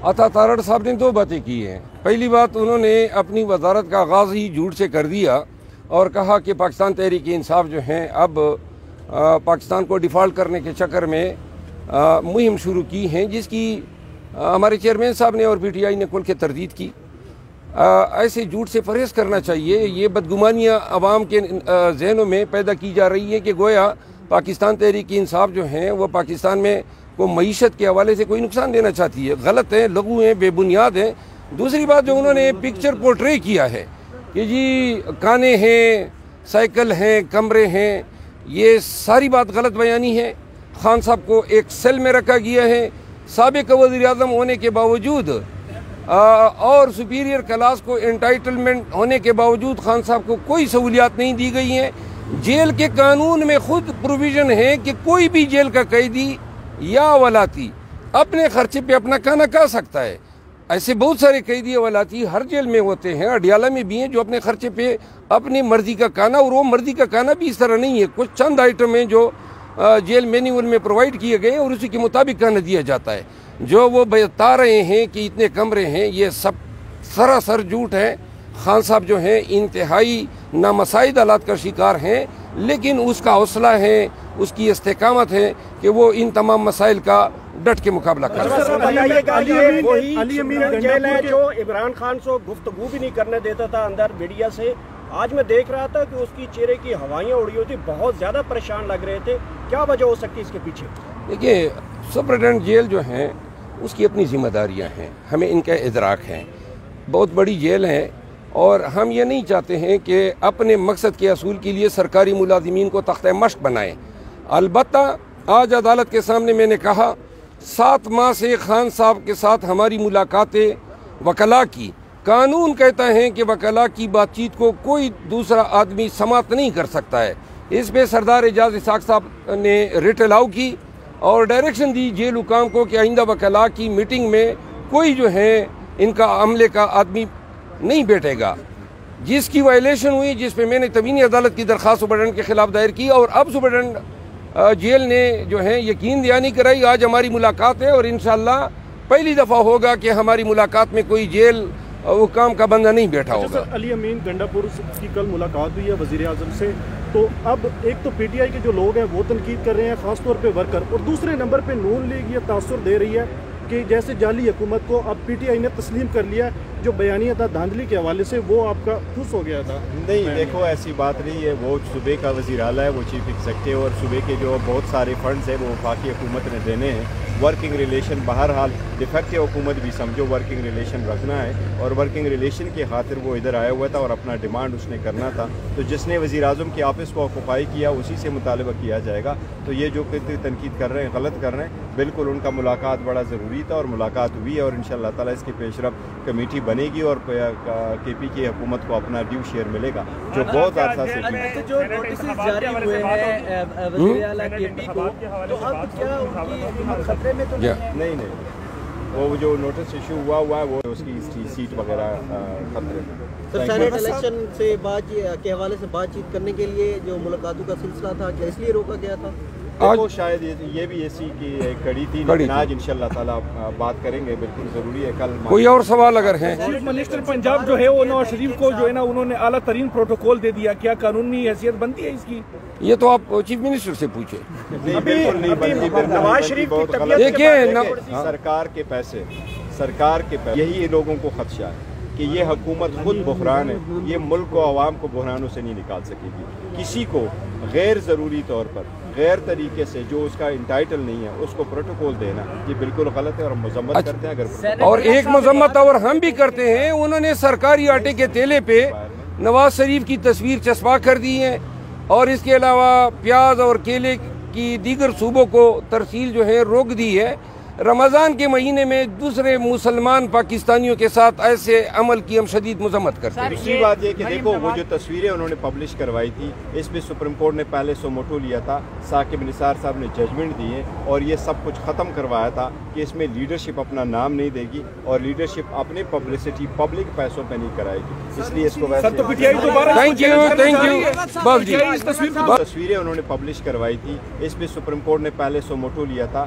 عطا تارڑ صاحب نے 2 باتیں کی ہیں۔ پہلی بات، انہوں نے اپنی وزارت کا آغاز ہی جھوٹ سے کر دیا اور کہا کہ پاکستان تحریک انصاف جو ہیں اب پاکستان کو ڈیفالٹ کرنے کے چکر میں مہم شروع کی ہیں، جس کی ہمارے چیئرمین صاحب نے اور پی ٹی آئی نے کھل کے تردید کی۔ ایسے جھوٹ سے پرہیز کرنا چاہیے۔ یہ بدگمانیاں عوام کے ذہنوں میں پیدا کی جا رہی ہیں کہ گویا پاکستان تحریک انصاف جو ہیں وہ پاکستان میں کو معیشت کے حوالے سے کوئی نقصان دینا چاہتی ہے۔ غلط ہیں، لغو ہیں، بے بنیاد ہیں۔ دوسری بات، جو انہوں نے پکچر پورٹرے کیا ہے کہ جی کانے ہیں، سائیکل ہیں، کمرے ہیں، یہ ساری بات غلط بیانی ہے۔ خان صاحب کو ایک سیل میں رکھا گیا ہے، سابق وزیر اعظم ہونے کے باوجود اور سپیریئر کلاس کو انٹائٹلمنٹ ہونے کے باوجود خان صاحب کو کوئی سہولیات نہیں دی گئی ہیں۔ جیل کے قانون میں خود پروویژن ہے کہ کوئی بھی جیل کا قیدی یا ولاتی اپنے خرچے پہ اپنا کھانا کھا سکتا ہے۔ ایسے بہت سارے قیدی ولاتی ہر جیل میں ہوتے ہیں، اڈیالہ میں بھی ہیں، جو اپنے خرچے پہ اپنی مرضی کا کھانا، اور وہ مرضی کا کھانا بھی اس طرح نہیں ہے، کچھ چند آئٹم ہیں جو جیل مینیول میں پرووائڈ کیے گئے اور اسی کے مطابق کھانا دیا جاتا ہے۔ جو وہ بتا رہے ہیں کہ اتنے کمرے ہیں، یہ سب سراسر جھوٹ ہے۔ خان صاحب جو ہیں انتہائی نامساعد حالات کا شکار ہیں، لیکن اس کا حوصلہ ہے، اس کی استقامت ہے کہ وہ ان تمام مسائل کا ڈٹ کے مقابلہ کر رہے ہیں۔ جو عمران خان سے گفتگو بھی نہیں کرنے دیتا تھا اندر میڈیا سے، آج میں دیکھ رہا تھا کہ اس کی چہرے کی ہوائیاں اڑی ہوتی، بہت زیادہ پریشان لگ رہے تھے۔ کیا وجہ ہو سکتی ہے اس کے پیچھے؟ دیکھیے، سپرنٹینڈنٹ جیل جو ہیں اس کی اپنی ذمہ داریاں ہیں، ہمیں ان کا ادراک ہے۔ بہت بڑی جیل ہے اور ہم یہ نہیں چاہتے ہیں کہ اپنے مقصد کے حصول کے لیے سرکاری ملازمین کو تختہ مشق بنائیں۔ البتہ آج عدالت کے سامنے میں نے کہا 7 ماہ سے خان صاحب کے ساتھ ہماری ملاقاتیں وکلاء کی، قانون کہتا ہے کہ وکلاء کی بات چیت کو کوئی دوسرا آدمی سماعت نہیں کر سکتا ہے۔ اس پہ سردار اعجاز اسحاق صاحب نے ریٹ الاؤ کی اور ڈائریکشن دی جیل حکام کو کہ آئندہ وکلاء کی میٹنگ میں کوئی جو ہے ان کا عملے کا آدمی نہیں بیٹھے گا، جس کی وائلیشن ہوئی، جس پہ میں نے تبینی عدالت کی درخواست سپرنٹینڈنٹ کے خلاف دائر کی، اور اب سپرنٹینڈنٹ جیل نے جو ہے یقین دہانی کرائی۔ آج ہماری ملاقات ہے اور انشاءاللہ پہلی دفعہ ہوگا کہ ہماری ملاقات میں کوئی جیل حکام کا بندہ نہیں بیٹھا ہوگا۔ علی امین گنڈا پور کی کل ملاقات ہوئی ہے وزیر اعظم سے، تو اب ایک تو پی ٹی آئی کے جو لوگ ہیں وہ تنقید کر رہے ہیں، خاص طور پہ ورکر، اور دوسرے نمبر پہ نون لیگ یہ تاثر دے رہی ہے کہ جیسے جعلی حکومت کو اب پی ٹی آئی نے تسلیم کر لیا ہے۔ جو بیانیہ تھا دھاندلی کے حوالے سے وہ آپ کا خوش ہو گیا تھا؟ نہیں، دیکھو ایسی بات نہیں ہے، وہ صوبے کا وزیر اعلیٰ ہے، وہ چیف ایگزیکٹو، اور صوبے کے جو بہت سارے فنڈز ہیں وہ وفاقی حکومت نے دینے ہیں۔ ورکنگ ریلیشن بہرحال ڈیفیکٹو حکومت بھی سمجھو ورکنگ ریلیشن رکھنا ہے، اور ورکنگ ریلیشن کی خاطر وہ ادھر آیا ہوا تھا اور اپنا ڈیمانڈ اس نے کرنا تھا، تو جس نے وزیر اعظم کی آفس کو آکوپائی کیا اسی سے مطالبہ کیا جائے گا۔ تو یہ جو تنقید کر رہے ہیں غلط کر رہے ہیں، بالکل ان کا ملاقات بڑا ضروری تھا اور ملاقات ہوئی ہے، اور انشاءاللہ تعالیٰ اس کی پیش رفت کمیٹی بنے گی اور کے پی کی حکومت کو اپنا ڈیو شیئر ملے گا، جو بہت عرصہ سے جو نوٹسز جاری ہوئے ہیں وزیر اعلیٰ کے پی کو، تو اب کیا ان کی خطرے میں تو نہیں، وہ جو نوٹس ایشو ہوا ہے وہ اس کی سیٹ وغیرہ خطرے میں۔ سر، سینیٹ الیکشن سے کے حوالے سے بات چیت کرنے کے لیے جو ملاقاتوں کا سلسلہ تھا، کیا اس لیے روکا گیا تھا؟ دیکھو شاید یہ بھی اسی کی کڑی تھی، لیکن آج انشاءاللہ تعالیٰ بات کریں گے، بالکل ضروری ہے۔ کل کوئی اور سوال اگر ہے؟ چیف منسٹر پنجاب جو ہے وہ نواز شریف کو جو ہے نا انہوں نے اعلیٰ ترین پروٹوکول دے دیا، کیا قانونی حیثیت بنتی ہے اس کی؟ یہ تو آپ چیف منسٹر سے پوچھیں۔ بالکل نہیں بنتی، نواز شریف کی طبیعت دیکھیں سرکار کے پیسے یہی لوگوں کو خدشہ ہے کہ یہ حکومت خود بحران ہے، یہ ملک و عوام کو بحرانوں سے نہیں نکال سکے گی۔ کسی کو غیر ضروری طور پر غیر طریقے سے جو اس کا انٹائٹل نہیں ہے اس کو پروٹوکول دینا یہ بالکل غلط ہے، اور مذمت کرتے ہیں۔ اگر اور ایک مذمت اور ہم بھی کرتے ہیں، انہوں نے سرکاری آٹے کے تیلے پہ نواز شریف کی تصویر چسپا کر دی ہے، اور اس کے علاوہ پیاز اور کیلے کی دیگر صوبوں کو ترسیل جو ہے روک دی ہے۔ رمضان کے مہینے میں دوسرے مسلمان پاکستانیوں کے ساتھ ایسے عمل کی ہم شدید مذمت کرتے ہیں۔ دوسری بات یہ کہ دیکھو وہ جو تصویریں انہوں نے پبلش کروائی تھی، اس میں سپریم کورٹ نے پہلے سو موٹو لیا تھا، ثاقب نثار صاحب نے ججمنٹ دی ہے اور یہ سب کچھ ختم کروایا تھا کہ اس میں لیڈرشپ اپنا نام نہیں دے گی اور لیڈرشپ اپنے پبلسٹی پبلک پیسوں پہ نہیں کرائے گی، اس لیے اس کو ویسے تصویریں انہوں نے پبلش کروائی تھی، اس میں سپریم کورٹ نے پہلے سو موٹو لیا تھا،